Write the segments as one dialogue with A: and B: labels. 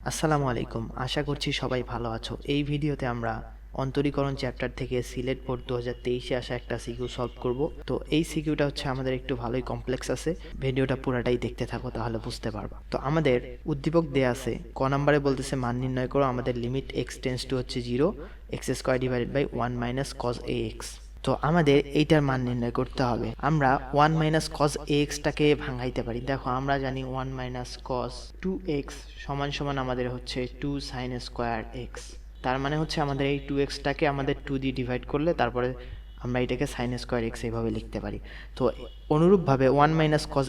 A: আসসালামু আলাইকুম, আশা করছি সবাই ভালো আছো। এই ভিডিওতে আমরা অন্তরীকরণ চ্যাপ্টার থেকে সিলেট বোর্ড 2023-এ আসা একটা সিকিউ সলভ করব। তো এই সিকিউটা হচ্ছে আমাদের একটু ভালোই কমপ্লেক্স আছে, ভিডিওটা পুরাটাই দেখতে থাকো তাহলে বুঝতে পারবা। তো আমাদের উদ্দীপক দেয়া আছে, ক নম্বরে বলতেছে মান নির্ণয় করো আমাদের লিমিট x টেন্ডস টু হচ্ছে 0 x² divided by 1 minus cos ax। তো আমাদের এইটার মান নির্ণয় করতে হবে। আমরা 1 মাইনাস cos ax টাকে ভাঙাইতে পারি। দেখো আমরা জানি 1 মাইনাস cos 2x সমান সমান আমাদের হচ্ছে 2 sin স্কোয়ার x। তার মানে হচ্ছে আমাদের এই 2x টাকে আমাদের 2 দিয়ে ডিভাইড করলে তারপরে আমরা এটাকে sin স্কোয়ার x এইভাবে লিখতে পারি। তো অনুরূপভাবে 1 মাইনাস cos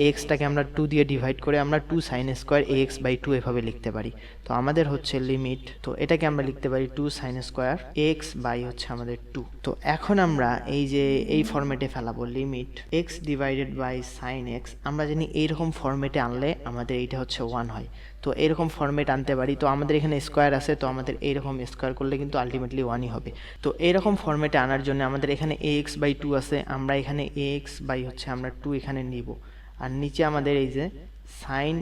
A: ax টাকে আমরা 2 দিয়ে ডিভাইড করে আমরা 2 sin স্কোয়ার ax বাই 2 এভাবে লিখতে পারি। তো আমাদের হচ্ছে লিমিট, তো এটাকে আমরা লিখতে পারি 2 sin স্কোয়ার ax বাই হচ্ছে আমাদের 2। তো এখন আমরা এই যে এই ফরম্যাটে ফেলাবো limit x divided by sin x। আমরা জানি এইরকম ফরম্যাটে আনলে আমাদের এইটা হচ্ছে 1 হয়। তো এরকম ফরম্যাট আনতে পারি। তো আমাদের এখানে স্কোয়ার আছে, তো আমাদের এইরকম স্কোয়ার করলে কিন্তু আলটিমেটলি 1ই হবে। তো এরকম ফরম্যাটে আনার জন্য আমাদের এখানে ax বাই 2 আছে, আমরা এখানে ax বাই হচ্ছে আমরা 2 এখানে নিব, আর নিচে আমাদের এই যে sin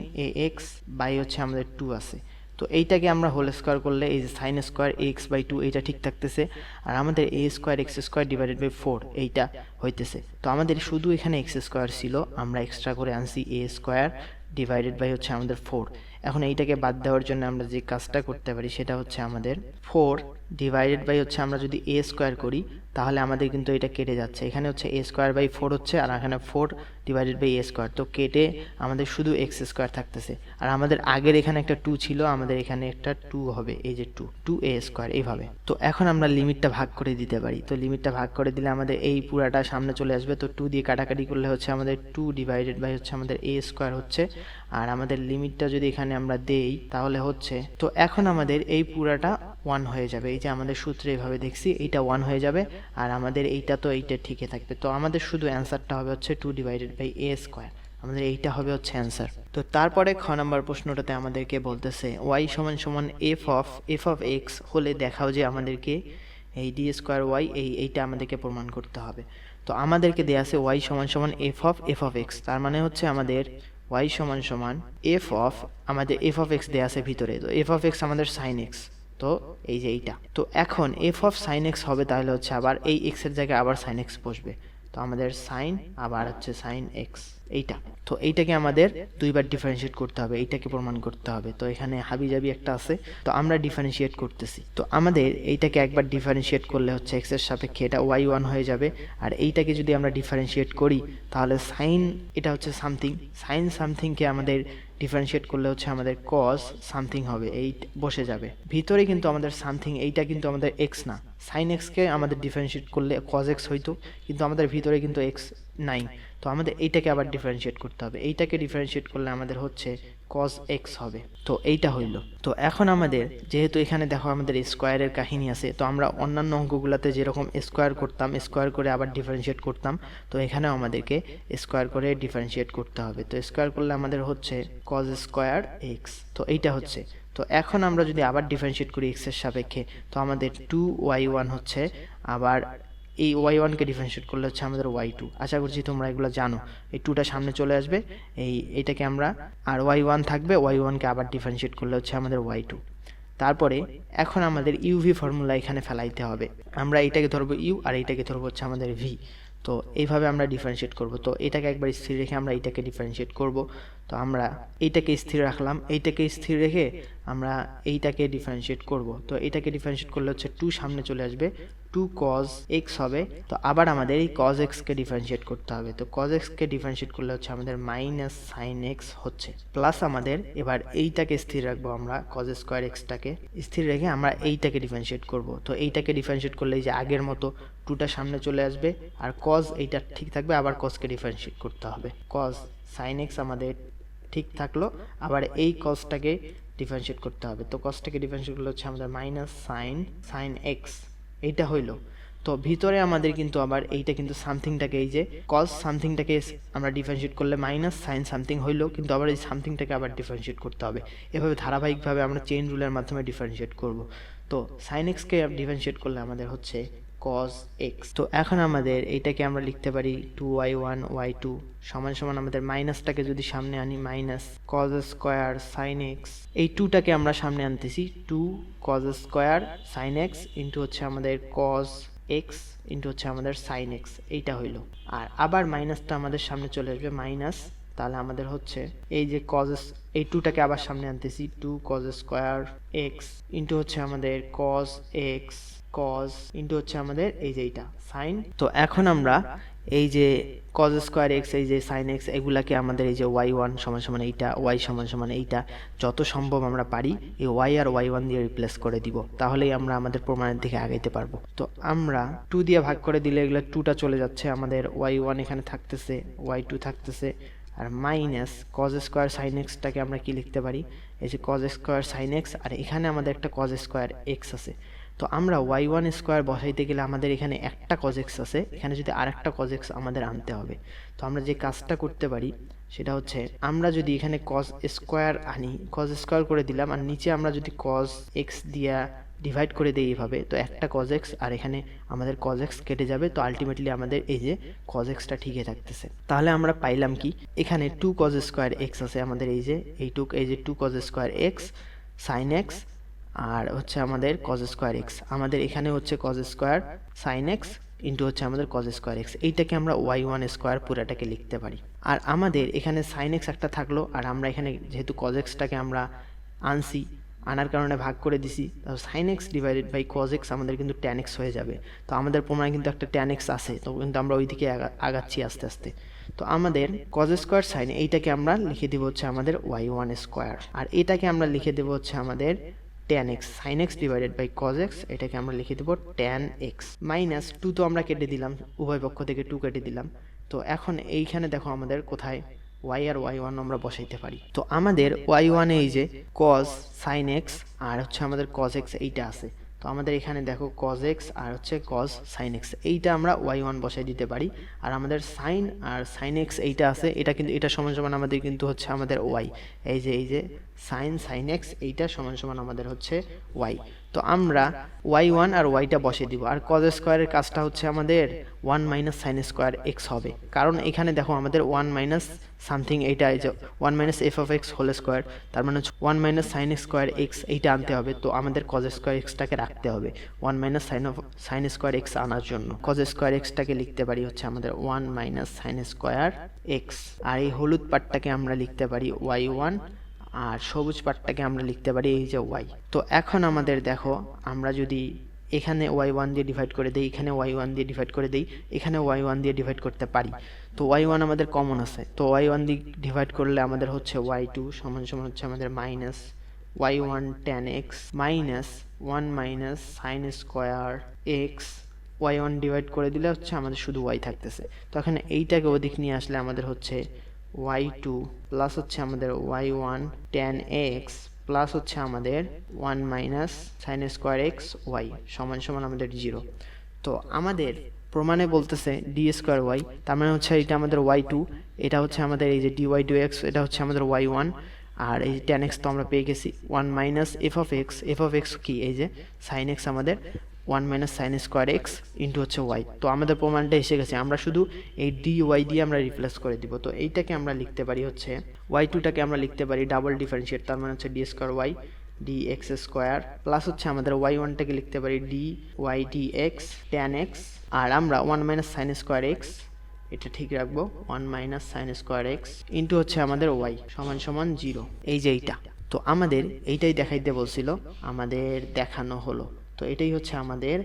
A: ax বাই হচ্ছে আমাদের 2 আছে। তো এইটাকে আমরা হোল স্কোয়ার করলে এই যে sin স্কোয়ার ax বাই 2 এইটা ঠিক থাকতেছে, আর আমাদের a square x square divided by 4 এইটা হইতেছে। তো আমাদের শুধু এখানে x স্কোয়ার ছিল, আমরা এক্সট্রা করে আনছি a স্কোয়ার ডিভাইডেড বাই হচ্ছে আমাদের 4। এখন এইটাকে বাদ দেওয়ার জন্য আমরা যে কাজটা করতে পারি সেটা হচ্ছে আমাদের 4 ডিভাইডেড বাই হচ্ছে আমরা যদি a স্কোয়ার করি তাহলে আমাদের কিন্তু এটা কেটে যাচ্ছে। এখানে হচ্ছে a স্কোয়ার বাই 4 হচ্ছে, আর এখানে 4 ডিভাইডেড বাই a স্কোয়ার, তো কেটে আমাদের শুধু x স্কোয়ার থাকতেছে। আর আমাদের আগের এখানে একটা 2 ছিল, আমাদের এখানে একটা 2 হবে, এই যে 2a স্কোয়ার এইভাবে। তো এখন আমরা লিমিটটা ভাগ করে দিতে পারি। তো লিমিটটা ভাগ করে দিলে আমাদের এই পুরাটা সামনে চলে আসবে। তো 2 দিয়ে কাটাকাটি করলে হচ্ছে আমাদের 2 ডিভাইডেড বাই হচ্ছে আমাদের a স্কোয়ার হচ্ছে, আর আমাদের লিমিটটা যদি এখানে আমরা দেই তাহলে হচ্ছে, তো এখন আমাদের এই পুরাটা 1 হয়ে যাবে। এই যে আমাদের সূত্রে এইভাবে দেখছি এইটা 1 হয়ে যাবে, আর আমাদের এইটা তো এইটা ঠিকই থাকবে। তো আমাদের শুধু অ্যান্সারটা হবে হচ্ছে 2 ডিভাইডেড বাই a স্কোয়ার, আমাদের এইটা হবে হচ্ছে অ্যান্সার। তো তারপরে খ নম্বর প্রশ্নটাতে আমাদেরকে বলতেছে y সমান সমান f অফ x হলে দেখাও যে আমাদেরকে এই ডি স্কোয়ার ওয়াই এইটা আমাদেরকে প্রমাণ করতে হবে। তো আমাদেরকে দেয়া আছে y সমান সমান f অফ x, তার মানে হচ্ছে আমাদের y সমান সমান আমাদের f অফ x দেয়া আছে ভিতরে। তো f অফ x আমাদের sin x, তো এই যে এইটা। তো এখন f অফ sin x হবে, তাহলে হচ্ছে আবার এই x এর জায়গায় আবার sin x বসবে। তো আমাদের sin আবার হচ্ছে sin x এইটা। তো এইটাকে আমাদের দুইবার ডিফারেন্সিয়েট করতে হবে, এইটাকে প্রমাণ করতে হবে। তো এখানে হাবিজাবি একটা আছে, তো আমরা ডিফারেন্সিয়েট করতেছি। তো আমাদের এইটাকে একবার ডিফারেন্সিয়েট করলে হচ্ছে x এর সাপেক্ষে এটা y1 হয়ে যাবে, আর এইটাকে যদি আমরা ডিফারেন্সিয়েট করি তাহলে sin এটা হচ্ছে সামথিং, sin সামথিংকে আমাদের ডিফারেন্সিয়েট করলে হচ্ছে আমাদের cos সামথিং হবে, এই বসে যাবে ভিতরে। কিন্তু আমাদের সামথিং এইটা কিন্তু আমাদের x না, sin x কে আমাদের ডিফারেন্সিয়েট করলে cos x হইতো, কিন্তু আমাদের ভিতরে কিন্তু x নাই। তো আমাদের এইটাকে আবার ডিফারেন্সিয়েট করতে হবে, এইটাকে ডিফারেন্সিয়েট করলে আমাদের হচ্ছে cos x হবে। তো এইটা হইল। তো এখন আমাদের যেহেতু এখানে দেখো আমাদের স্কোয়ারের কাহিনী আছে, তো আমরা অন্যান্য অঙ্কগুলোতে যেরকম স্কোয়ার করতাম, স্কোয়ার করে আবার ডিফারেন্সিয়েট করতাম, তো এখানেও আমাদেরকে স্কোয়ার করে ডিফারেন্সিয়েট করতে হবে। তো স্কোয়ার করলে আমাদের হচ্ছে cos স্কোয়ার x, তো এইটা হচ্ছে। তো এখন আমরা যদি আবার ডিফারেন্সিয়েট করি x এর সাপেক্ষে, তো আমাদের 2y1 হচ্ছে, আবার এই y1 কে ডিফারেন্সিয়েট করলে হচ্ছে আমাদের y2। আশা করছি তোমরা এগুলো জানো। এই 2টা সামনে চলে আসবে, এইটাকে আমরা, আর y1 থাকবে, y1 কে আবার ডিফারেন্সিয়েট করলে হচ্ছে আমাদের y2। তারপরে এখন আমাদের ইউভি ফর্মুলা এখানে ফেলাইতে হবে। আমরা এইটাকে ধরবো ইউ, আর এইটাকে ধরবো হচ্ছে আমাদের ভি। তো এইভাবে আমরা ডিফারেন্সিয়েট করব। তো এটাকে একবার স্থির রেখে আমরা এইটাকে ডিফারেন্সিয়েট করব। তো আমরা এইটাকে স্থির রাখলাম, এইটাকে স্থির রেখে আমরা এইটাকে ডিফারেন্সিয়েট করব। তো এইটাকে ডিফারেন্সিয়েট করলে হচ্ছে 2 সামনে চলে আসবে, 2 cos x হবে। তো আবার আমাদের এই cos x কে ডিফারেন্সিয়েট করতে হবে। তো cos x কে ডিফারেন্সিয়েট করলে হচ্ছে আমাদের মাইনাস sin x হচ্ছে, প্লাস আমাদের এবার এইটাকে স্থির রাখবো, আমরা cos স্কোয়ার x টাকে স্থির রেখে আমরা এইটাকে ডিফারেন্সিয়েট করব। তো এইটাকে ডিফারেন্সিয়েট করলে এই যে আগের মতো 2টা সামনে চলে আসবে, আর cos এইটা ঠিক থাকবে, আবার cos কে ডিফারেন্সিয়েট করতে হবে। cos sin x আমাদের ঠিক থাকলো, আবার এই cosটাকে ডিফারেন্সিয়েট করতে হবে। তো cosটাকে ডিফারেন্সিয়েট করলে হচ্ছে আমাদের মাইনাস sin x এইটা হইলো। তো ভিতরে আমাদের কিন্তু আবার এইটা কিন্তু সামথিংটাকে, এই যে cos সামথিংটাকে আমরা ডিফারেন্সিয়েট করলে মাইনাস sin সামথিং হইলো, কিন্তু আবার এই সামথিংটাকে আবার ডিফারেন্সিয়েট করতে হবে। এভাবে ধারাবাহিকভাবে আমরা চেইন রুলের মাধ্যমে ডিফারেন্সিয়েট করব। তো sin x কে ডিফারেন্সিয়েট করলে আমাদের হচ্ছে cos x। তো এখন আমাদের এইটাকে আমরা লিখতে পারি 2y1 y2 সমান সমান আমাদের মাইনাসটাকে যদি সামনে আনি minus cos square sin x, এই 2টাকে আমরা সামনে আনতেছি 2 cos square sin x into হচ্ছে আমাদের cos x ইন্টু হচ্ছে আমাদের sin x, এইটা হইল। আর আবার মাইনাসটা আমাদের সামনে চলে আসবে মাইনাস, তাহলে আমাদের হচ্ছে এই যে এই 2টাকে আবার সামনে আনতেছি 2 cos স্কয়ার x ইন্টু হচ্ছে আমাদের cos x cos ইন্টু হচ্ছে আমাদের এই যে এইটা sin। তো এখন আমরা এই যে cos স্কয়ার x এই যে sin x এগুলাকে আমাদের এই যে y1 সমান সমান এইটা y সমান সমান এইটা যত সম্ভব আমরা পারি এই y আর y1 দিয়ে রিপ্লেস করে দিব, তাহলেই আমরা আমাদের প্রমাণের দিকে আগাইতে পারবো। তো আমরা 2 দিয়ে ভাগ করে দিলে এগুলা 2টা চলে যাচ্ছে, আমাদের y1 এখানে থাকতেছে y2 থাকতেছে, আর minus cos square sin x টাকে আমরা কি লিখতে পারি এই যে cos স্কয়ার sin x, আর এখানে আমাদের একটা cos স্কয়ার x আছে। তো আমরা y1 স্কয়ার বসাইতে গেলে আমাদের এখানে একটা cos x আছে, এখানে যদি আরেকটা cos x আমাদের আনতে হবে। তো আমরা যে কাজটা করতে পারি সেটা হচ্ছে আমরা যদি এখানে cos স্কয়ার আনি, cos স্কয়ার করে দিলাম, আর নিচে আমরা যদি cos x দিয়া ডিভাইড করে দেই এইভাবে, তো একটা cos x আর এখানে আমাদের cos x কেটে যাবে, তো আলটিমেটলি আমাদের এই যে cos x টা ঠিকই থাকতেছে। তাহলে আমরা পাইলাম কি এখানে 2 cos স্কয়ার x আছে আমাদের এই যে এই যে 2 cos square x sin x আর হচ্ছে আমাদের cos স্কয়ার x, আমাদের এখানে হচ্ছে cos square sin x into হচ্ছে আমাদের cos স্কয়ার x, এইটাকে আমরা y1 স্কয়ার পুরাটাকে লিখতে পারি। আর আমাদের এখানে sin x একটা থাকলো, আর আমরা এখানে যেহেতু cos x টাকে আমরা আনছি, আনার কারণে ভাগ করে দিছি, sin x divided by cos x আমাদের কিন্তু tan x হয়ে যাবে। তো আমাদের প্রমাণে কিন্তু একটা tan x আছে, তো কিন্তু আমরা ওইদিকে আগাচ্ছি আস্তে আস্তে। তো আমাদের cos স্কয়ার sin এইটাকে আমরা লিখে দিব হচ্ছে আমাদের y1 স্কয়ার, আর এটাকে আমরা লিখে দেব হচ্ছে আমাদের tan x sin x divided by cos x, এটাকে আমরা লিখে দেব tan x মাইনাস 2, তো আমরা কেটে দিলাম উভয় পক্ষ থেকে 2 কেটে দিলাম। তো এখন এইখানে দেখো আমাদের কোথায় y আর y1 আমরা বসাইতে পারি। তো আমাদের y1 এই যে cos sin x আর হচ্ছে আমাদের cos x এইটা আছে, তো আমাদের এখানে দেখো cos x আর হচ্ছে cos sin x, এইটা আমরা y1 বসাই দিতে পারি। আর আমাদের sin আর sin x এইটা আছে, এটা কিন্তু এটা সমান সমান আমাদের কিন্তু হচ্ছে আমাদের y, এই যে sin x এইটা সমান সমান আমাদের হচ্ছে y। তো আমরা y1 আর yটা বসিয়ে দিব, আর cos স্কয়ারের কাজটা হচ্ছে আমাদের 1 মাইনাস sin স্কয়ার x হবে, কারণ এখানে দেখো আমাদের 1 মাইনাস সামথিং এইটা এই যে 1 minus f of x whole square, তার মানে হচ্ছে 1 মাইনাস sin স্কয়ার x এইটা আনতে হবে। তো আমাদের cos স্কয়ার x টাকে রাখতে হবে 1 মাইনাস sin স্কয়ার x আনার জন্য। cos স্কয়ার x টাকে লিখতে পারি হচ্ছে আমাদের 1 মাইনাস sin স্কয়ার x, আর এই হলুদ পার্টটাকে আমরা লিখতে পারি y1, আর সবুজ পার্টটাকে আমরা লিখতে পারি এই যে y। তো এখন আমাদের দেখো আমরা যদি এখানে y1 দিয়ে ডিভাইড করে দেই, এখানে y1 দিয়ে ডিভাইড করে দেই, এখানে y1 দিয়ে ডিভাইড করতে পারি, তো y1 আমাদের কমন আছে, তো y1 দিয়ে ডিভাইড করলে আমাদের হচ্ছে y2 সমান সমান হচ্ছে আমাদের minus y1 tan x minus 1 minus sin square x, y1 divide করে দিলে হচ্ছে আমাদের শুধু y থাকতেছে। তো এখানে এইটাকে ওদিক নিয়ে আসলে আমাদের হচ্ছে y2 প্লাস হচ্ছে আমাদের y1 tan x প্লাস হচ্ছে আমাদের 1 minus sin square x y সমান সমান আমাদের 0। তো আমাদের প্রমাণে বলতেছে d স্কয়ার y, তার মানে হচ্ছে এটা আমাদের y2, এটা হচ্ছে আমাদের এই যে dy dx, এটা হচ্ছে আমাদের y1, আর এই tan x তো আমরা পেয়ে গেছি 1 মাইনাস f অফ x কি এই যে sin x আমাদের 1 minus sin square x into হচ্ছে y। তো আমাদের প্রমাণটা এসে গেছে, আমরা শুধু এই dy দিয়ে আমরা রিপ্লেস করে দিব। তো এইটাকে আমরা লিখতে পারি হচ্ছে y2টাকে আমরা লিখতে পারি ডাবল ডিফারেন্সিয়েট, তার মানে হচ্ছে d square y dx square plus হচ্ছে আমাদের y1টাকে লিখতে পারি dy dx tan x, আর আমরা 1 মাইনাস sin স্কয়ার x এটা ঠিক রাখবো 1 minus sin square x into হচ্ছে আমাদের y সমান সমান 0, এই যে এইটা। তো আমাদের এইটাই দেখাইতে বলছিল, আমাদের দেখানো হলো। তো এটাই হচ্ছে আমাদের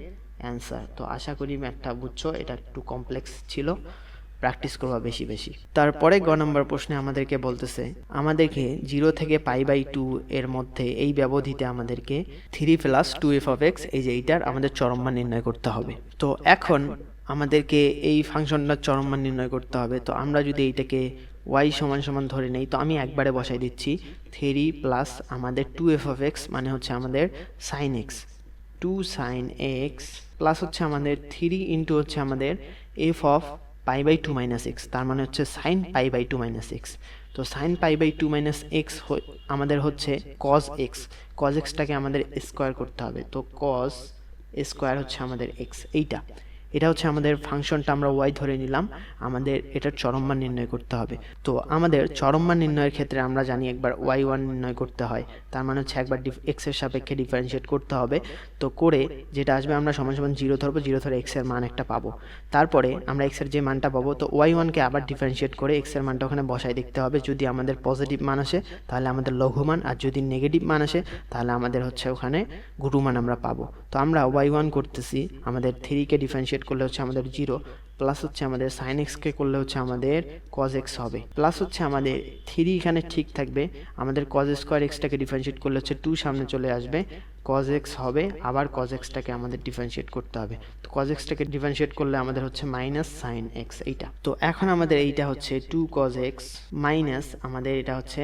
A: অ্যান্সার। তো আশা করি ম্যাথটা বুঝছো, এটা একটু কমপ্লেক্স ছিল, প্র্যাকটিস করবা বেশি বেশি। তারপরে গ নম্বর প্রশ্নে আমাদেরকে বলতেছে আমাদেরকে 0 থেকে π/2 এর মধ্যে এই ব্যবধিতে আমাদেরকে 3 প্লাস 2f অফ x এই যে এইটার আমাদের চরম মান নির্ণয় করতে হবে। তো এখন আমাদেরকে এই ফাংশনটার চরম মান নির্ণয় করতে হবে। তো আমরা যদি এইটাকে y সমান সমান ধরে নেই, তো আমি একবারে বসাই দিচ্ছি 3 প্লাস আমাদের 2f অফ x মানে হচ্ছে আমাদের sin x 2 sin x plus হচ্ছে আমাদের 3 ইন্টু হচ্ছে আমাদের f অফ π/2 মাইনাস x, তার মানে হচ্ছে sin π/2 মাইনাস x। তো sin π/2 মাইনাস x আমাদের হচ্ছে cos x, cos x টাকে আমাদের স্কোয়ার করতে হবে। তো cos স্কোয়ার হচ্ছে আমাদের এক্স। এটা হচ্ছে আমাদের ফাংশনটা আমরা ওয়াই ধরে নিলাম, আমাদের এটার চরম মান নির্ণয় করতে হবে। তো আমাদের চরম মান নির্ণয়ের ক্ষেত্রে আমরা জানি একবার ওয়াই ওয়ান নির্ণয় করতে হয়, তার মানে হচ্ছে একবার এক্স এর সাপেক্ষে ডিফারেন্সিয়েট করতে হবে। তো করে যেটা আসবে আমরা সমান সমান জিরো ধরবো, জিরো ধরে এক্স এর মান একটা পাবো। তারপরে আমরা এক্স এর যে মানটা পাবো, তো ওয়াই ওয়ানকে আবার ডিফারেন্সিয়েট করে এক্স এর মানটা ওখানে বসাই দেখতে হবে। যদি আমাদের পজিটিভ মান আসে তাহলে আমাদের লঘু মান, আর যদি নেগেটিভ মান আসে তাহলে আমাদের হচ্ছে ওখানে গুরু মান আমরা পাবো। তো আমরা ওয়াই ওয়ান করতেছি, আমাদের থ্রিকে ডিফারেন্সিয়েট করলে হচ্ছে আমাদের জিরো, প্লাস হচ্ছে আমাদের সাইন এক্সকে করলে হচ্ছে আমাদের কজ এক্স হবে, প্লাস হচ্ছে আমাদের থ্রি এখানে ঠিক থাকবে, আমাদের কজ স্কোয়ার এক্সটাকে ডিফারেন্সিয়েট করলে হচ্ছে টু সামনে চলে আসবে, কজ এক্স হবে, আবার কজ এক্সটাকে আমাদের ডিফারেন্সিয়েট করতে হবে। তো কজ এক্সটাকে ডিফারেন্সিয়েট করলে আমাদের হচ্ছে মাইনাস সাইন এক্স এইটা। তো এখন আমাদের এইটা হচ্ছে টু কজ এক্স মাইনাস আমাদের এটা হচ্ছে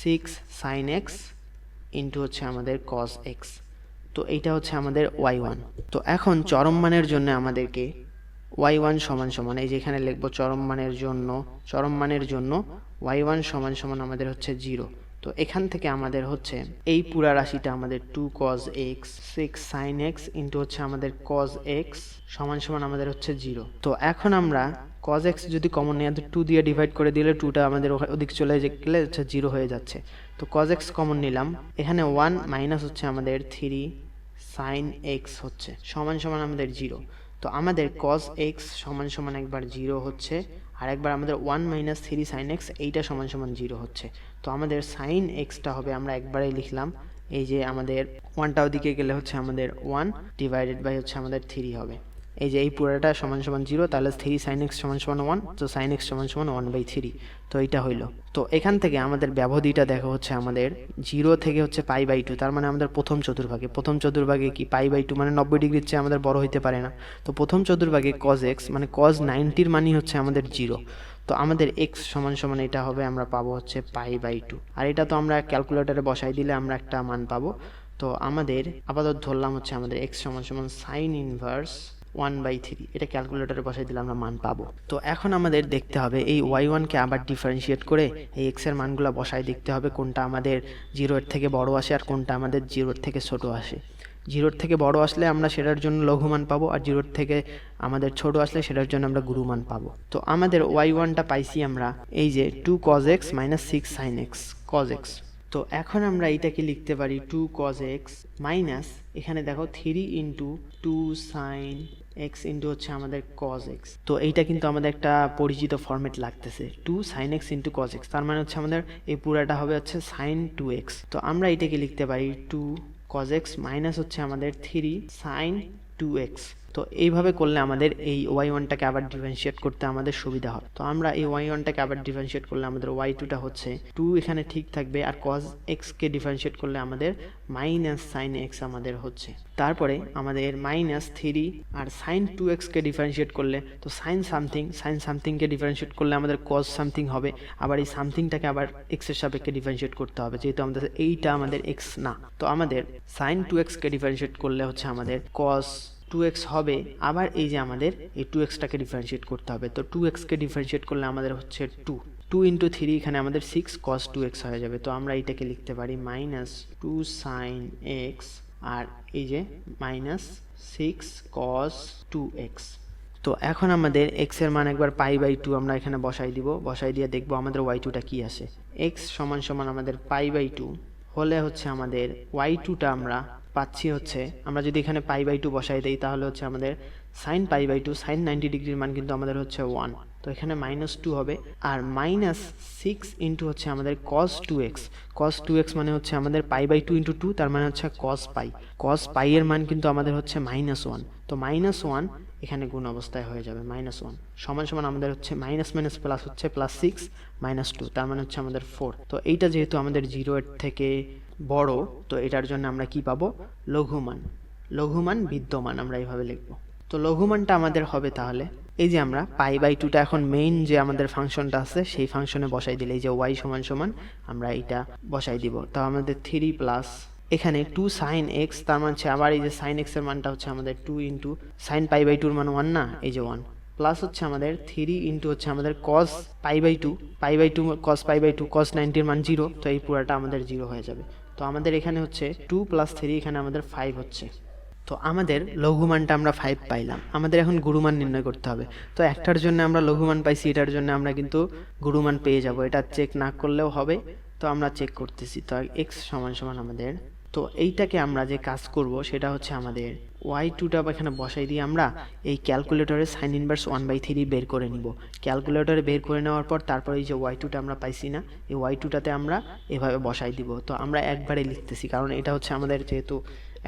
A: সিক্স সাইন এক্স ইন্টু হচ্ছে আমাদের কজ এক্স। তো এইটা হচ্ছে আমাদের ওয়াই ওয়ান। তো এখন চরম মানের জন্য আমাদেরকে ওয়াই ওয়ান সমান সমান, এই যে এখানে লিখবো চরম মানের জন্য ওয়াই ওয়ান সমান সমান আমাদের হচ্ছে জিরো। তো এখান থেকে আমাদের হচ্ছে এই পুরা রাশিটা আমাদের two cos x six sin x into হচ্ছে আমাদের কজ এক্স সমান সমান আমাদের হচ্ছে জিরো। তো এখন আমরা কজ এক্স যদি কমন নেই, টু দিয়ে ডিভাইড করে দিলে টুটা আমাদের ওদিক চলে গেলে হচ্ছে জিরো হয়ে যাচ্ছে। তো কজ এক্স কমন নিলাম, এখানে ওয়ান মাইনাস হচ্ছে আমাদের থ্রি সাইন এক্স হচ্ছে সমান সমান আমাদের জিরো। তো আমাদের কজ এক্স সমান সমান একবার জিরো হচ্ছে, আর একবার আমাদের one minus three sine x এইটা সমান সমান জিরো হচ্ছে। তো আমাদের সাইন এক্সটা হবে, আমরা একবারেই লিখলাম, এই যে আমাদের ওয়ানটা ওদিকে গেলে হচ্ছে আমাদের ওয়ান ডিভাইডেড বাই হচ্ছে আমাদের থ্রি হবে, এই যে এই পুরোটা সমান সমান জিরো, তাহলে থ্রি সাইন এক্স সমান সমান ওয়ান, তো সাইন এক্স সমান সমান ওয়ান বাই থ্রি। তো এইটা হইলো। তো এখান থেকে আমাদের ব্যবধিটা দেখা হচ্ছে আমাদের জিরো থেকে হচ্ছে পাই বাই টু, তার মানে আমাদের প্রথম চতুর্ভাগে কি পাই বাই টু মানে 90 ডিগ্রির চেয়ে আমাদের বড় হইতে পারে না। তো প্রথম চতুর্ভাগে কজ এক্স মানে কজ 90-র মানই হচ্ছে আমাদের জিরো। তো আমাদের এক্স সমান সমান এটা হবে, আমরা পাবো হচ্ছে পাই বাই টু, আর এটা তো আমরা ক্যালকুলেটরে বসাই দিলে আমরা একটা মান পাবো। তো আমাদের আপাতত ধরলাম হচ্ছে আমাদের এক্স সমান সমান sin inverse one by three, এটা ক্যালকুলেটরে বসাই দিলে আমরা মান পাবো। তো এখন আমাদের দেখতে হবে এই ওয়াই ওয়ানকে আবার ডিফারেন্সিয়েট করে এই এক্স এর মানগুলো বসাই দেখতে হবে কোনটা আমাদের জিরোর থেকে বড় আসে আর কোনটা আমাদের জিরোর থেকে ছোট আসে। জিরোর থেকে বড় আসলে আমরা সেটার জন্য লঘুমান পাবো, আর জিরোর থেকে আমাদের ছোট আসলে সেটার জন্য আমরা গুরুমান পাবো। তো আমাদের ওয়াই ওয়ানটা পাইছি আমরা এই যে two cos x minus six sin x cos x. তো এখন আমরা এইটাকে লিখতে পারি টু কজ এক্স মাইনাস এখানে দেখো three into two sign x into হচ্ছে আমাদের কজ এক্স। তো এইটা কিন্তু আমাদের একটা পরিচিত ফরম্যাট লাগতেছে, two sign x into cos x, তার মানে হচ্ছে আমাদের এই পুরাটা হবে হচ্ছে সাইন টু এক্স। তো আমরা এটাকে লিখতে পারি টু কজ এক্স মাইনাস হচ্ছে আমাদের থ্রি সাইন টু এক্স। তো এইভাবে করলে আমাদের এই ওয়াই ওয়ানটাকে আবার ডিফারেন্সিয়েট করতে আমাদের সুবিধা হয়। তো আমরা এই ওয়াই ওয়ানটাকে আবার ডিফারেন্সিয়েট করলে আমাদের ওয়াই টুটা হচ্ছে টু এখানে ঠিক থাকবে, আর কজ এক্সকে ডিফারেন্সিয়েট করলে আমাদের মাইনাস সাইন এক্স আমাদের হচ্ছে। তারপরে আমাদের মাইনাস থ্রি আর সাইন টু এক্সকে ডিফারেন্সিয়েট করলে তো সাইন সামথিংকে ডিফারেন্সিয়েট করলে আমাদের কজ সামথিং হবে, আবার এই সামথিংটাকে আবার এক্সের সাপেক্ষে ডিফারেন্সিয়েট করতে হবে, যেহেতু আমাদের এইটা আমাদের এক্স না। তো আমাদের সাইন টু এক্সকে ডিফারেন্সিয়েট করলে হচ্ছে আমাদের কজ টু এক্স হবে, আবার এই যে আমাদের এই টু এক্সটাকে ডিফারেন্সিয়েট করতে হবে। তো টু এক্সকে ডিফারেন্সিয়েট করলে আমাদের হচ্ছে টু ইন্টু থ্রি, এখানে আমাদের সিক্স কস টু এক্স হয়ে যাবে। তো আমরা এইটাকে লিখতে পারি মাইনাস টু সাইন এক্স আর এই যে minus six cos two x. তো এখন আমাদের এক্স এর মান একবার পাই বাই টু আমরা এখানে বসাই দিয়ে দেখবো আমাদের ওয়াই টুটা কি আসে। এক্স সমান সমান আমাদের পাই বাই টু হলে হচ্ছে আমাদের ওয়াই টুটা আমরা পাচ্ছি হচ্ছে, আমরা যদি এখানে পাই বাই টু বসাই দিই তাহলে হচ্ছে আমাদের sine pi by two, sine 90 ডিগ্রির মান কিন্তু আমাদের হচ্ছে ওয়ান, তো এখানে মাইনাস টু হবে, আর মাইনাস সিক্স ইন্টু হচ্ছে আমাদের কস টু এক্স মানে হচ্ছে আমাদের pi by two into two, তার মানে হচ্ছে কস পাই এর মান কিন্তু আমাদের হচ্ছে মাইনাস ওয়ান। তো মাইনাস ওয়ান এখানে গুণ অবস্থায় হয়ে যাবে, মাইনাস ওয়ান সমান সমান আমাদের হচ্ছে মাইনাস মাইনাস প্লাস হচ্ছে প্লাস সিক্স মাইনাস টু, তার মানে হচ্ছে আমাদের ফোর। তো এইটা যেহেতু আমাদের জিরো এর থেকে বড়, তো এটার জন্য আমরা কি পাবো, লঘুমান বিদ্যমান, আমরা এইভাবে লিখবো। তো লঘুমানটা আমাদের হবে তাহলে এই যে আমরা পাই বাই টুটা এখন মেইন যে আমাদের ফাংশনটা আছে সেই ফাংশনে বসাই দিলে, এই যে ওয়াই সমান সমান আমরা এইটা বসাই দিব। তো আমাদের থ্রি প্লাস এখানে টু সাইন এক্স, তার মানে আবার এই যে সাইন এক্স এর মানটা হচ্ছে আমাদের two into sine pi by টুর মান ওয়ান না, এই যে ওয়ান, প্লাস হচ্ছে আমাদের থ্রি ইন্টু হচ্ছে আমাদের cos pi by two cos pi by two cos 90-র মান জিরো, তো এই পুরাটা আমাদের জিরো হয়ে যাবে। তো আমাদের এখানে হচ্ছে টু প্লাস থ্রি, এখানে আমাদের ফাইভ হচ্ছে। তো আমাদের লঘুমানটা আমরা 5 পাইলাম, আমাদের এখন গুরুমান নির্ণয় করতে হবে। তো একটার জন্য আমরা লঘুমান পাইছি, এটার জন্য আমরা কিন্তু গুরুমান পেয়ে যাব, এটা চেক না করলেও হবে। তো আমরা চেক করতেছি। তো এক্স সমান সমান আমাদের, তো এইটাকে আমরা যে কাজ করব সেটা হচ্ছে আমাদের y2টা এখানে বসাই দিয়ে আমরা এই ক্যালকুলেটরে সাইন ইনভার্স 1/3 বের করে নিব। ক্যালকুলেটরে বের করে নেওয়ার পর তারপর এই যে y2টা আমরা পাইছি না, এই y2টাতে আমরা এভাবে বসাই দিব। তো আমরা একবারে লিখতেছি, কারণ এটা হচ্ছে আমাদের যেহেতু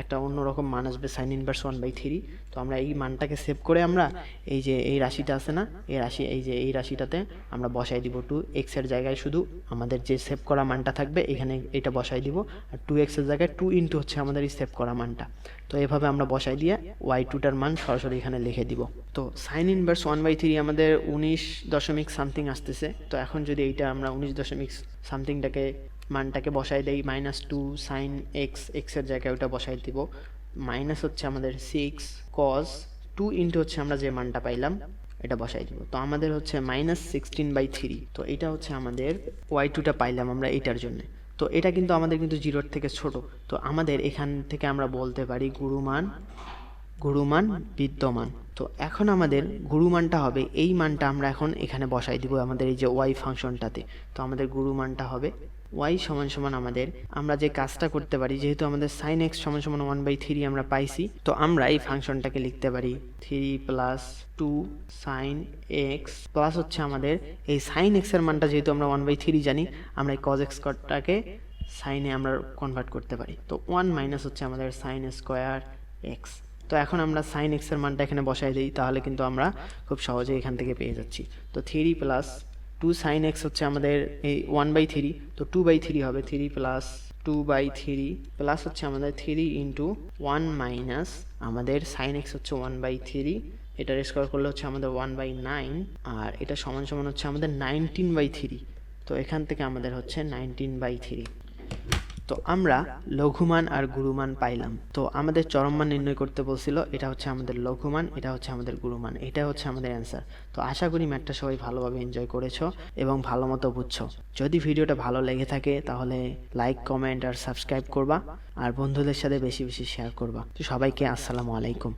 A: একটা অন্যরকম মান আসবে সাইন ইনভার্স 1/3। তো আমরা এই মানটাকে সেভ করে আমরা এই যে এই রাশিটা আছে না, এই রাশি, এই যে এই রাশিটাতে আমরা বসাই দিব 2x এর জায়গায় শুধু আমাদের যে সেভ করা মানটা থাকবে এখানে এটা বসাই দিব, আর 2x এর জায়গায় 2 ইন্টু হচ্ছে আমাদের এই সেভ করা মানটা। তো এভাবে আমরা বসাই দিয়ে y2টার মান সরাসরি এখানে লিখে দিব। তো সাইন ইনভার্স 1/3 আমাদের 19 দশমিক সামথিং আসতেছে। তো এখন যদি এইটা আমরা 19 দশমিক সামথিংটাকে মানটাকে বসাই দেই -2 সাইন এক্স, এক্সের জায়গায় ওটা বসাই দিব, মাইনাস হচ্ছে আমাদের 6 কজ 2 ইন্টু হচ্ছে আমরা যে মানটা পাইলাম এটা বসাই দিব। তো আমাদের হচ্ছে -16/3। তো এটা হচ্ছে আমাদের y2টা পাইলাম আমরা এইটার জন্য। তো এটা কিন্তু আমাদের কিন্তু 0-র থেকে ছোট। তো আমাদের এখান থেকে আমরা বলতে পারি গুরুমান বিদ্যমান। তো এখন আমাদের গুরুমানটা হবে এই মানটা আমরা এখন এখানে বসাই দিব আমাদের এই যে y ফাংশনটাতে। তো আমাদের গুরুমানটা হবে y সমান সমান আমাদের, আমরা যে কাজটা করতে পারি, যেহেতু আমাদের sin x সমান সমান 1/3 আমরা পাইছি, তো আমরা এই ফাংশনটাকে লিখতে পারি 3 + 2 sin x প্লাস হচ্ছে আমাদের এই sin x এর মানটা যেহেতু আমরা 1/3 জানি, আমরা এই cos x টাকে সাইনে আমরা কনভার্ট করতে পারি। তো 1 মাইনাস হচ্ছে আমাদের sin স্কয়ার x। তো এখন আমরা sin x এর মানটা এখানে বসাই দিই, তাহলে কিন্তু আমরা খুব সহজে এখান থেকে পেয়ে যাচ্ছি। তো 3 + 2 sin x হচ্ছে আমাদের এই 1/3, তো 2/3 হবে, 3 + 2/3 প্লাস হচ্ছে আমাদের 3 × 1 মাইনাস আমাদের sin x হচ্ছে 1/3, এটার স্কয়ার করলে হচ্ছে আমাদের 1/9, আর এটা সমান সমান হচ্ছে আমাদের 19/3। তো এখান থেকে আমাদের হচ্ছে 19/3। তো আমরা লঘুমান আর গুরুমান পাইলাম। তো আমাদের চরম মান নির্ণয় করতে বলছিল, এটা হচ্ছে আমাদের লঘুমান, এটা হচ্ছে আমাদের গুরুমান, এটা হচ্ছে আমাদের অ্যান্সার। তো আশা করি ম্যাথটা সবাই ভালোভাবে এনজয় করেছো এবং ভালো মতো বুঝছো। যদি ভিডিওটা ভালো লেগে থাকে তাহলে লাইক, কমেন্ট আর সাবস্ক্রাইব করবা, আর বন্ধুদের সাথে বেশি বেশি শেয়ার করবা। তো সবাইকে আসসালামু আলাইকুম।